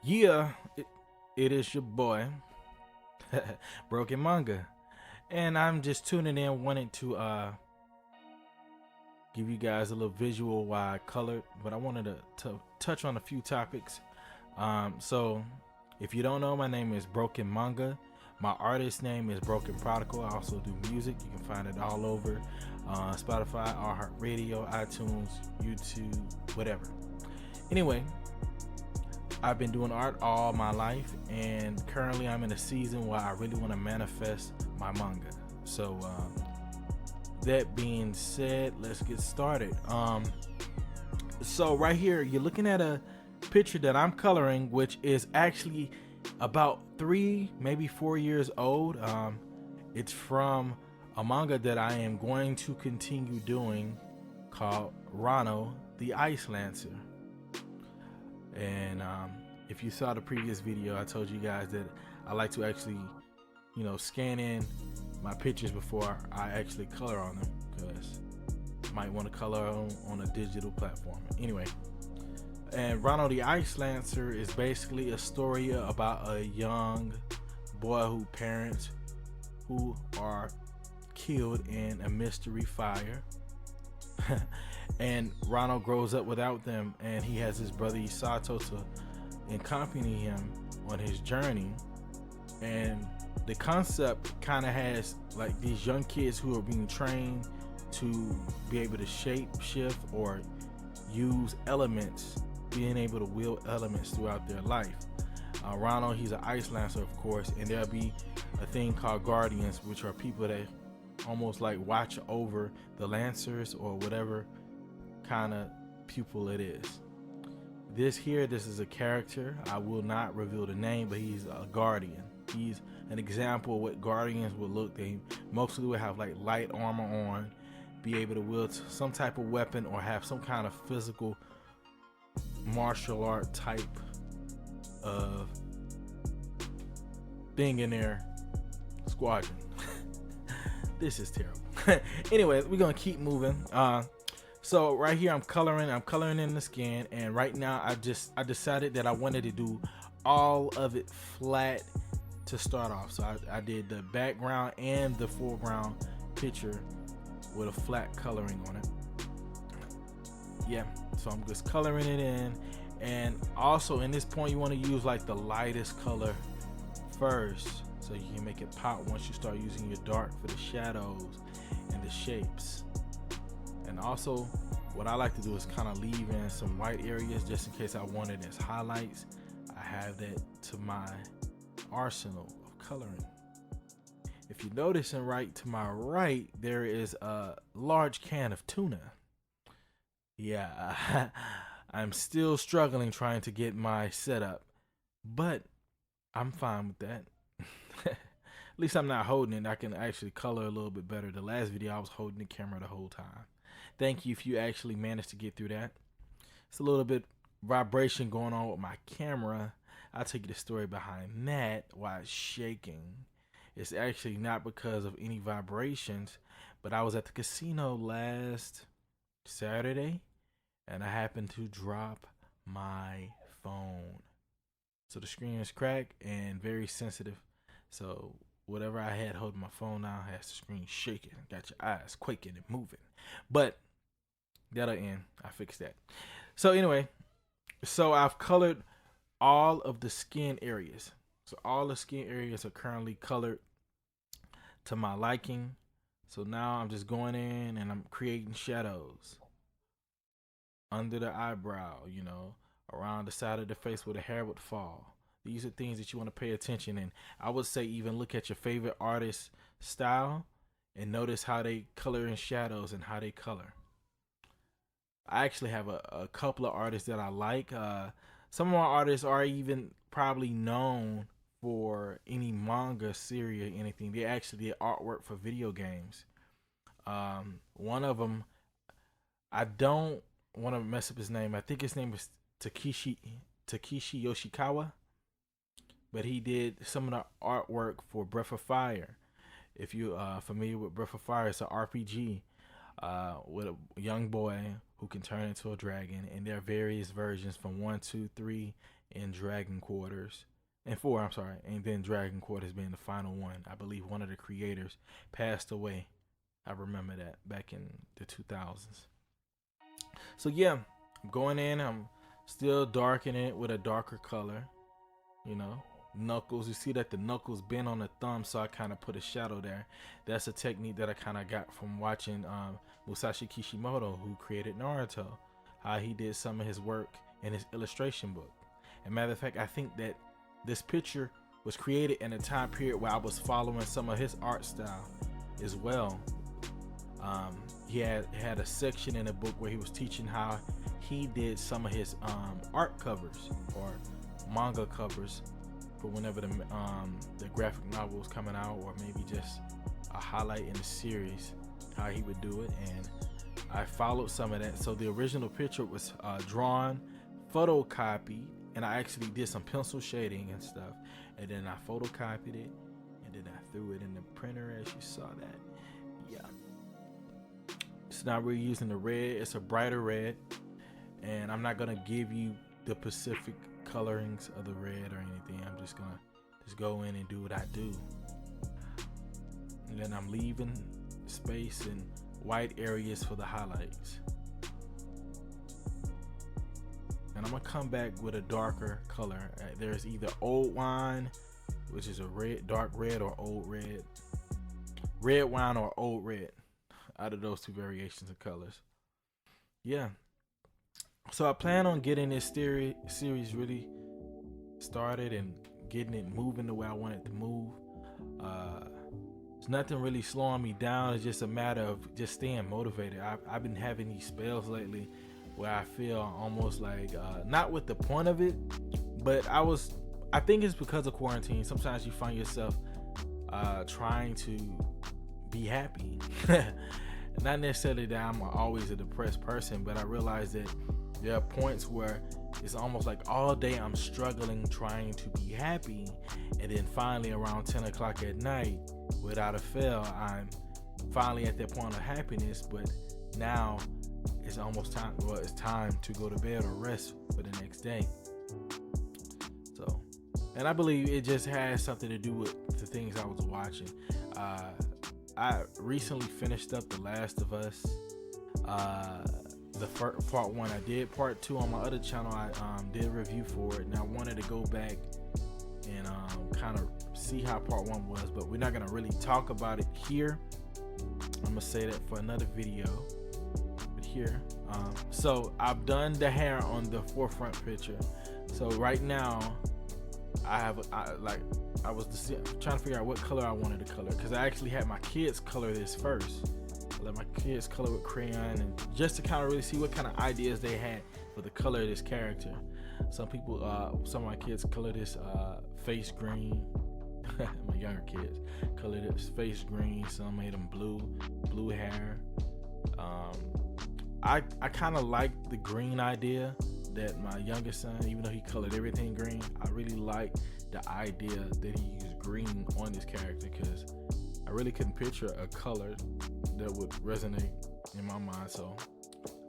Yeah, it is your boy, Broken Manga, and I'm just tuning in, wanting to give you guys a little visual why I colored, but I wanted to touch on a few topics. So if you don't know, my name is Broken Manga. My artist name is Broken Prodycal. I also do music. You can find it all over Spotify, iHeartRadio, iTunes, YouTube, whatever. Anyway, I've been doing art all my life, and currently I'm in a season where I really want to manifest my manga. So, that being said, let's get started. So right here, you're looking at a picture that I'm coloring, which is actually about 3, maybe 4 years old. It's from a manga that I am going to continue doing called Rano the Ice Lancer. And if you saw the previous video, I told you guys that I like to actually, scan in my pictures before I actually color on them, because I might want to color on a digital platform. Anyway, and Ronald the Ice Lancer is basically a story about a young boy whose parents who are killed in a mystery fire. And Ronald grows up without them, and he has his brother Isato to accompany him on his journey. And the concept kind of has like these young kids who are being trained to be able to shape shift or use elements, being able to wield elements throughout their life. Ronald, he's an ice lancer, of course, and there'll be a thing called guardians, which are people that almost like watch over the lancers or whatever kind of pupil it is. This is a character. I will not reveal the name, but he's a guardian. He's an example of what guardians would look. They mostly would have like light armor on, be able to wield some type of weapon, or have some kind of physical martial art type of thing in their squadron. This is terrible. Anyway, we're gonna keep moving. So right here I'm coloring in the skin, and right now I decided that I wanted to do all of it flat to start off. So I did the background and the foreground picture with a flat coloring on it. Yeah, so I'm just coloring it in, and also in this point you want to use like the lightest color first, so you can make it pop once you start using your dark for the shadows and the shapes. And also what I like to do is kind of leave in some white areas just in case I want it as highlights. I have that to my arsenal of coloring. If you notice, and right to my right there is a large can of tuna. Yeah, I'm still struggling trying to get my setup, but I'm fine with that. At least I'm not holding it. I can actually color a little bit better. The last video I was holding the camera the whole time. Thank you if you actually managed to get through that. It's a little bit vibration going on with my camera. I'll tell you the story behind that, why it's shaking. It's actually not because of any vibrations, but I was at the casino last Saturday and I happened to drop my phone. So the screen is cracked and very sensitive. So whatever I had holding my phone now has the screen shaking. Got your eyes quaking and moving. But that'll end. I fixed that. So anyway, so I've colored all of the skin areas. So all the skin areas are currently colored to my liking. So now I'm just going in and I'm creating shadows under the eyebrow, around the side of the face where the hair would fall. These are things that you want to pay attention in. I would say even look at your favorite artist's style and notice how they color in shadows and how they color. I actually have a couple of artists that I like. Some of my artists are even probably known for any manga series or anything. They actually did artwork for video games. One of them, I don't want to mess up his name. I think his name is Takeshi Yoshikawa, but he did some of the artwork for Breath of Fire. If you are familiar with Breath of Fire, it's an RPG with a young boy who can turn into a dragon, and there are various versions from 1, 2, 3, in Dragon Quarters. And 4, I'm sorry, and then Dragon Quarters being the final one. I believe one of the creators passed away. I remember that back in the 2000s. So yeah, I'm going in. I'm still darkening it with a darker color. You know, knuckles. You see that the knuckles bend on the thumb, so I kind of put a shadow there. That's a technique that I kind of got from watching Musashi Kishimoto, who created Naruto. How he did some of his work in his illustration book. And matter of fact, I think that this picture was created in a time period where I was following some of his art style as well. He had a section in the book where he was teaching how he did some of his art covers or manga covers for whenever the graphic novel was coming out, or maybe just a highlight in the series, how he would do it. And I followed some of that. So the original picture was drawn, photocopied, and I actually did some pencil shading and stuff, and then I photocopied it, and then I threw it in the printer as you saw that. Yeah. So now we're using the red. It's a brighter red, and I'm not gonna give you the specific colorings of the red or anything. I'm just gonna go in and do what I do, and then I'm leaving space and white areas for the highlights. And I'm gonna come back with a darker color. There's either old wine, which is a red, dark red, or old red. Red wine or old red, out of those two variations of colors. Yeah. So I plan on getting this series really started and getting it moving the way I want it to move. There's nothing really slowing me down. It's just a matter of just staying motivated. I've been having these spells lately where I feel almost like not with the point of it, but I think it's because of quarantine. Sometimes you find yourself trying to be happy. Not necessarily that I'm always a depressed person, but I realize that there are points where it's almost like all day I'm struggling trying to be happy, and then finally around 10 o'clock at night, without a fail, I'm finally at that point of happiness. But now it's almost time. Well, it's time to go to bed or rest for the next day. So, and I believe it just has something to do with the things I was watching. I recently finished up The Last of Us. The part 1 I did. Part 2 on my other channel I did a review for it, and I wanted to go back and kind of see how part 1 was, but we're not gonna really talk about it here. I'm gonna say that for another video. But here, so I've done the hair on the forefront picture. So right now I was trying to figure out what color I wanted to color, because I actually had my kids color this first. I let my kids color with crayon, and just to kind of really see what kind of ideas they had for the color of this character. Some of my kids colored this face green. My younger kids colored this face green. Some made them blue hair. I kind of like the green idea that my youngest son, even though he colored everything green, I really like the idea that he used green on this character, because I really couldn't picture a color that would resonate in my mind. So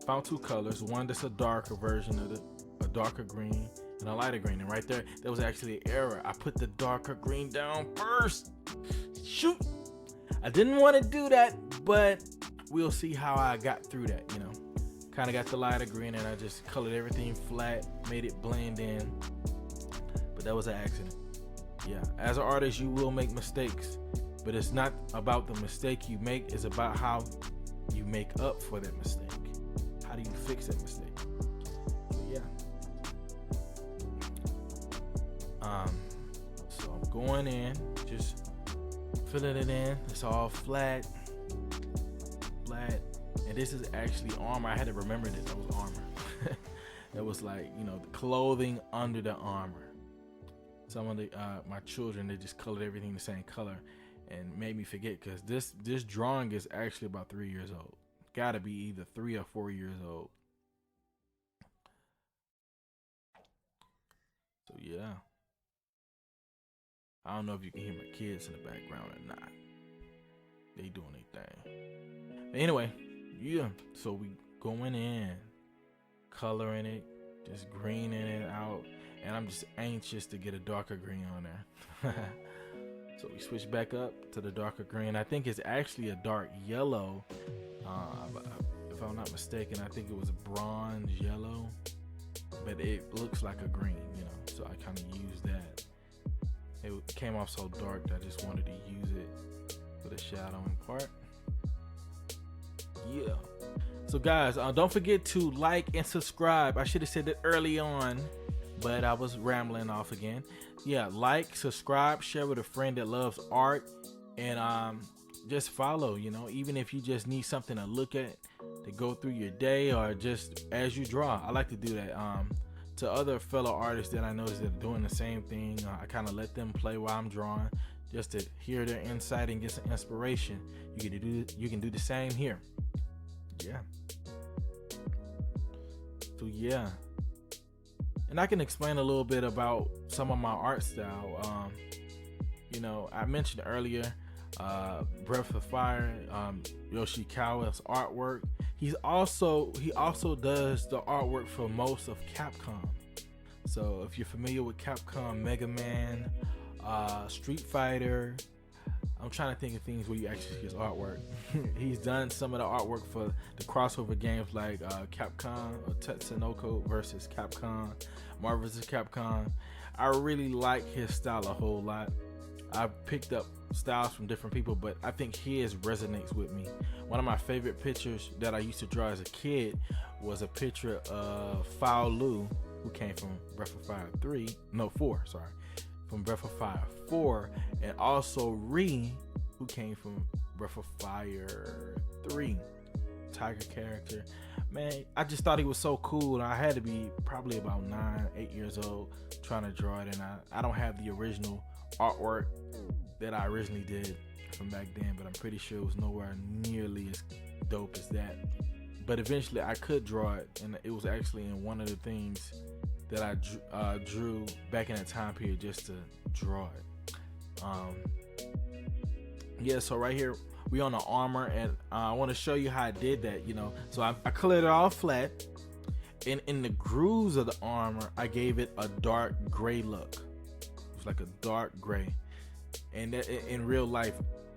found 2 colors, one that's a darker version of a darker green and a lighter green. And right there was actually an error. I put the darker green down first. Shoot, I didn't want to do that, but we'll see how I got through that. Kind of got the lighter green, and I just colored everything flat, made it blend in. But that was an accident. Yeah, as an artist, you will make mistakes, but it's not about the mistake you make. It's about how you make up for that mistake. How do you fix that mistake? So yeah. So I'm going in, just filling it in. It's all flat. And this is actually armor. I had to remember this. That was armor. That was like, the clothing under the armor. Some of my children, they just colored everything the same color and made me forget, because this drawing is actually about 3 years old. Gotta be either 3 or 4 years old. So yeah. I don't know if you can hear my kids in the background or not. They doing their thing. But anyway, yeah. So we going in, coloring it, just greening it out. and I'm just anxious to get a darker green on there. So we switch back up to the darker green. I think it's actually a dark yellow. If I'm not mistaken, I think it was a bronze yellow, but it looks like a green, you know. So I kind of used that. It came off so dark that I just wanted to use it for the shadowing part. Yeah. So guys, don't forget to like and subscribe. I should have said that early on, but I was rambling off again. Yeah, like, subscribe, share with a friend that loves art, and just follow, you know, even if you just need something to look at to go through your day, or just as you draw. I like to do that. To other fellow artists that I notice that are doing the same thing, I kind of let them play while I'm drawing, just to hear their insight and get some inspiration. You can do the same here. Yeah. So yeah, and I can explain a little bit about some of my art style. You know, I mentioned earlier, Breath of Fire, Yoshikawa's artwork. He also does the artwork for most of Capcom. So if you're familiar with Capcom, Mega Man, Street Fighter, I'm trying to think of things where you actually see his artwork. He's done some of the artwork for the crossover games like Capcom or Tatsunoko versus Capcom, Marvel vs. Capcom. I really like his style a whole lot. I've picked up styles from different people, but I think his resonates with me. One of my favorite pictures that I used to draw as a kid was a picture of Fao Lu, who came from Breath of Fire 4, from Breath of Fire 4, and also Ri, who came from Breath of Fire 3. Tiger character. Man, I just thought he was so cool. I had to be probably about 9-8 years old trying to draw it, and I don't have the original artwork that I originally did from back then, but I'm pretty sure it was nowhere nearly as dope as that. But eventually I could draw it, and it was actually in one of the things that I drew back in that time period, just to draw it. Yeah, so right here we on the armor, and I want to show you how I did that, you know. So I colored it all flat, and in the grooves of the armor I gave it a dark gray look. It was like a dark gray, and that, in real life,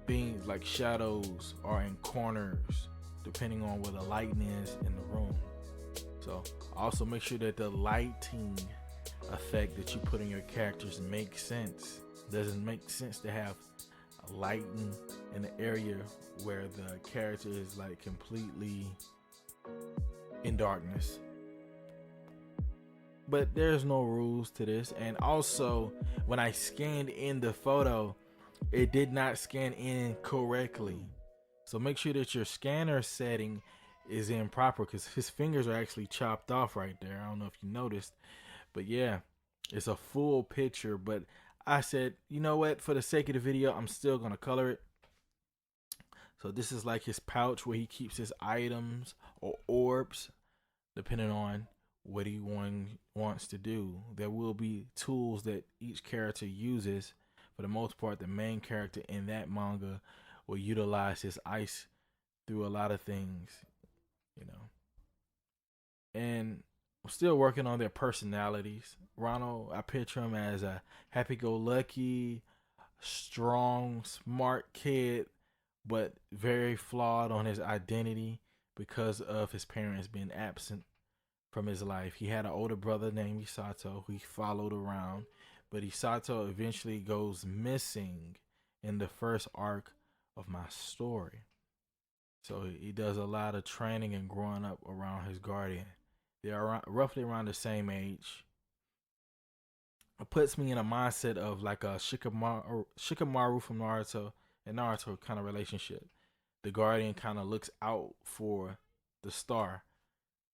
things like shadows are in corners depending on where the lighting is in the room. So also make sure that the lighting effect that you put in your characters makes sense. Doesn't make sense to have a lighting in the area where the character is like completely in darkness. But there's no rules to this. And also, when I scanned in the photo, it did not scan in correctly. So make sure that your scanner setting is in proper, because his fingers are actually chopped off right there. I don't know if you noticed, but yeah, it's a full picture. But I said, you know what, for the sake of the video, I'm still gonna color it. So this is like his pouch where he keeps his items or orbs, depending on what he wants to do. There will be tools that each character uses. For the most part, the main character in that manga will utilize his ice through a lot of things, you know. And I'm still working on their personalities. Ronald, I picture him as a happy-go-lucky, strong, smart kid, but very flawed on his identity because of his parents being absent from his life. He had an older brother named Isato who he followed around, but Isato eventually goes missing in the first arc of my story. So he does a lot of training and growing up around his guardian. They are roughly around the same age. It puts me in a mindset of like a Shikamaru from Naruto and Naruto kind of relationship. The guardian kind of looks out for the star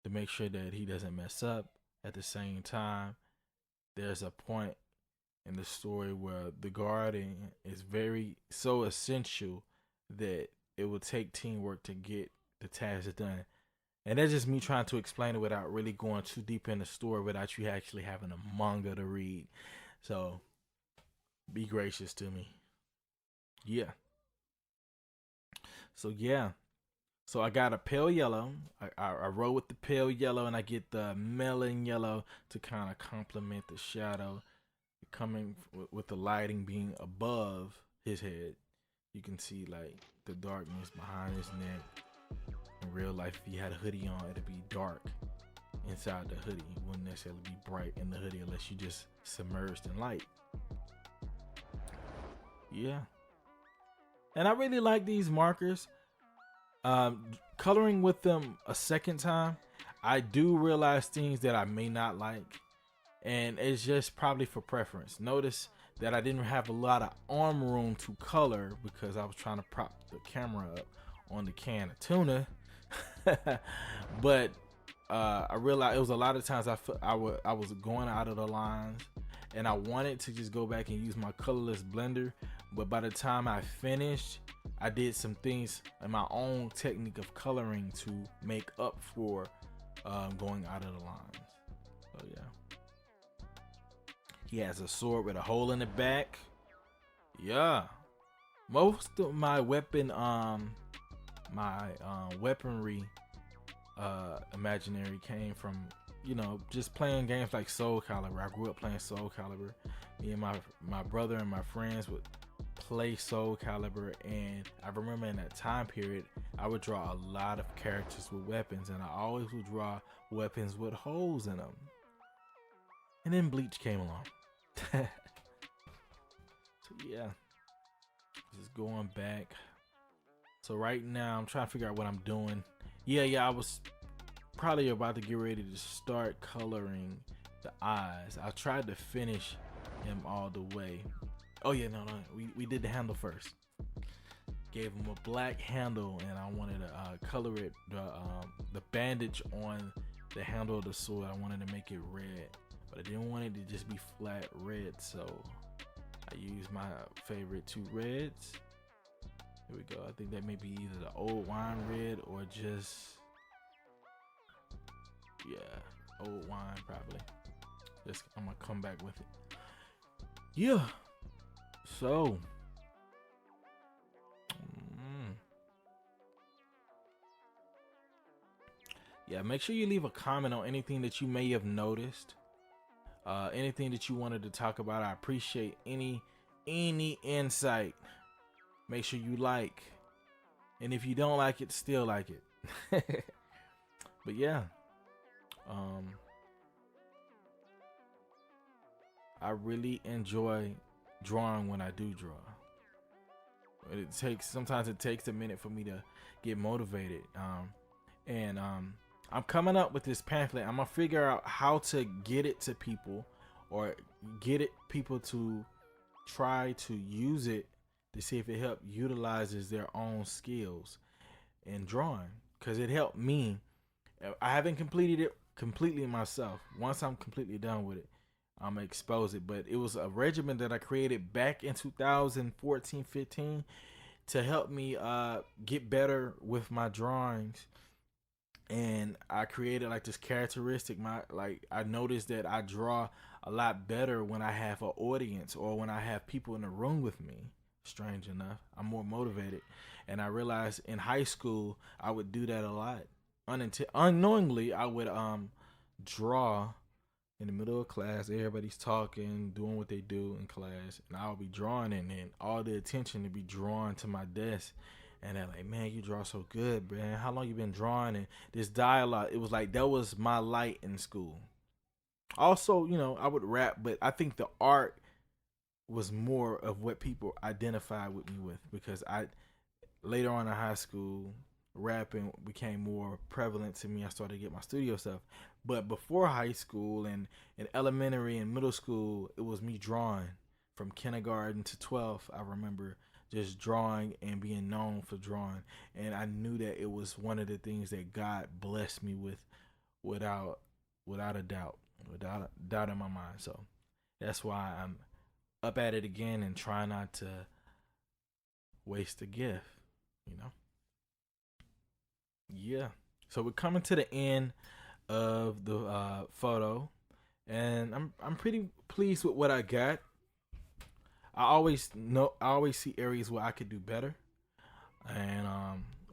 to make sure that he doesn't mess up. At the same time, there's a point in the story where the guardian is so essential that it will take teamwork to get the task done. And that's just me trying to explain it without really going too deep in the story, without you actually having a manga to read. So be gracious to me. Yeah. So yeah. So I got a pale yellow. I roll with the pale yellow, and I get the melon yellow to kind of complement the shadow coming with the lighting being above his head. You can see like the darkness behind his neck. In real life, if he had a hoodie on, it'd be dark inside the hoodie. It wouldn't necessarily be bright in the hoodie unless you just submerged in light. Yeah. And I really like these markers. Coloring with them a second time, I do realize things that I may not like, and it's just probably for preference. Notice that I didn't have a lot of arm room to color because I was trying to prop the camera up on the can of tuna. But I realized it was a lot of times I was going out of the lines, and I wanted to just go back and use my colorless blender, but by the time I finished, I did some things in my own technique of coloring to make up for going out of the lines. So yeah, he has a sword with a hole in the back. Yeah, most of my weaponry imaginary came from, you know, just playing games like Soul Calibur. I grew up playing Soul Calibur. Me and my brother and my friends would play Soul Calibur, and I remember in that time period I would draw a lot of characters with weapons, and I always would draw weapons with holes in them. And then Bleach came along. So yeah, just going back. So right now I'm trying to figure out what I'm doing. Yeah, I was probably about to get ready to start coloring the eyes. I tried to finish him all the way. Oh yeah, no, we did the handle first. Gave him a black handle, and I wanted to color it, the bandage on the handle of the sword. I wanted to make it red, but I didn't want it to just be flat red, so I used my favorite two reds. Here we go. I think that may be either the old wine red or just, yeah, old wine probably. Just, I'm gonna come back with it. Yeah. So, yeah, make sure you leave a comment on anything that you may have noticed, anything that you wanted to talk about. I appreciate any insight. Make sure you like, and if you don't like it, still like it. But yeah, I really enjoy drawing when I do draw. Sometimes it takes a minute for me to get motivated. I'm coming up with this pamphlet. I'm gonna figure out how to get it to people, or get people to try to use it to see if it utilizes their own skills in drawing, because it helped me. I haven't completed it completely myself. Once I'm completely done with it, I'm gonna expose it. But it was a regimen that I created back in 2014-15 to help me get better with my drawings. And I created like this characteristic. I noticed that I draw a lot better when I have an audience, or when I have people in the room with me. Strange enough, I'm more motivated. And I realized in high school I would do that a lot. Unknowingly, I would draw in the middle of class. Everybody's talking, doing what they do in class, and I'll be drawing, and then all the attention to be drawn to my desk. And they're like, man, you draw so good, man. How long you been drawing? And this dialogue, it was like that was my light in school. Also, you know, I would rap, but I think the art was more of what people identified with me with, because later on in high school, rapping became more prevalent to me. I started to get my studio stuff. But before high school and in elementary and middle school, it was me drawing. From kindergarten to 12th, I remember just drawing and being known for drawing. And I knew that it was one of the things that God blessed me with, without a doubt in my mind. So that's why I'm up at it again and try not to waste a gift, you know? Yeah. So we're coming to the end of the photo, and I'm pretty pleased with what I got. I always see areas where I could do better, and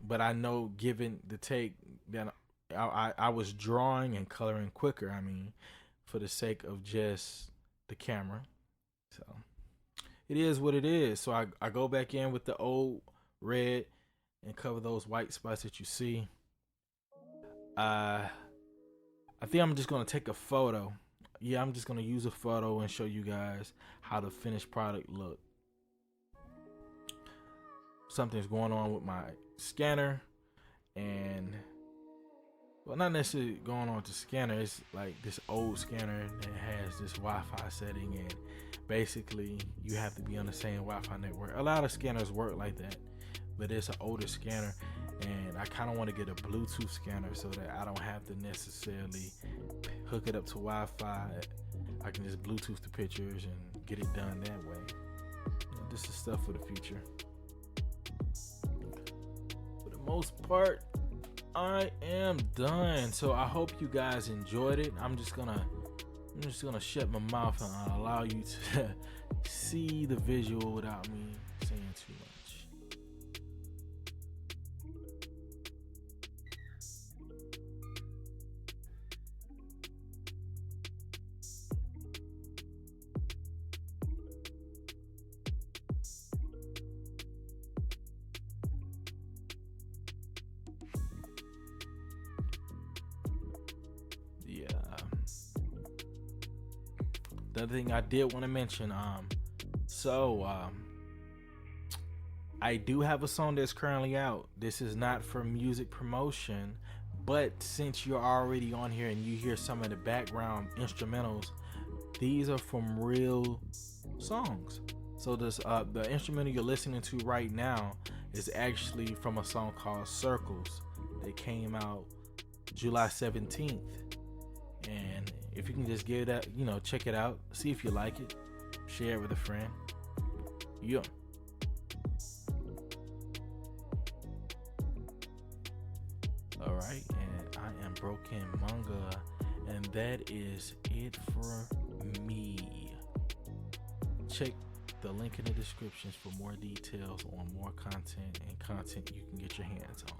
but I know given the take that I was drawing and coloring quicker. I mean, for the sake of just the camera. So it is what it is. So I go back in with the old red and cover those white spots that you see. I think I'm just gonna take a photo. Yeah, I'm just gonna use a photo and show you guys how the finished product look. Something's going on with my scanner, and well, not necessarily going on with the scanner. It's like this old scanner that has this Wi-Fi setting, and basically you have to be on the same Wi-Fi network. A lot of scanners work like that, but it's an older scanner, and I kind of want to get a Bluetooth scanner so that I don't have to necessarily hook it up to Wi-Fi. I can just Bluetooth the pictures and get it done that way. This is stuff for the future. For the most part, I am done. So I hope you guys enjoyed it. I'm just gonna shut my mouth and allow you to see the visual without me saying too much. Yeah. The other thing I did want to mention, I do have a song that's currently out. This is not for music promotion, but since you're already on here and you hear some of the background instrumentals, these are from real songs. So this the instrumental you're listening to right now is actually from a song called Circles that came out July 17th. And if you can just give that, check it out, see if you like it, share it with a friend. Yeah. All right, and I am Broken Manga, and that is it for me. Check the link in the descriptions for more details on more content and content you can get your hands on.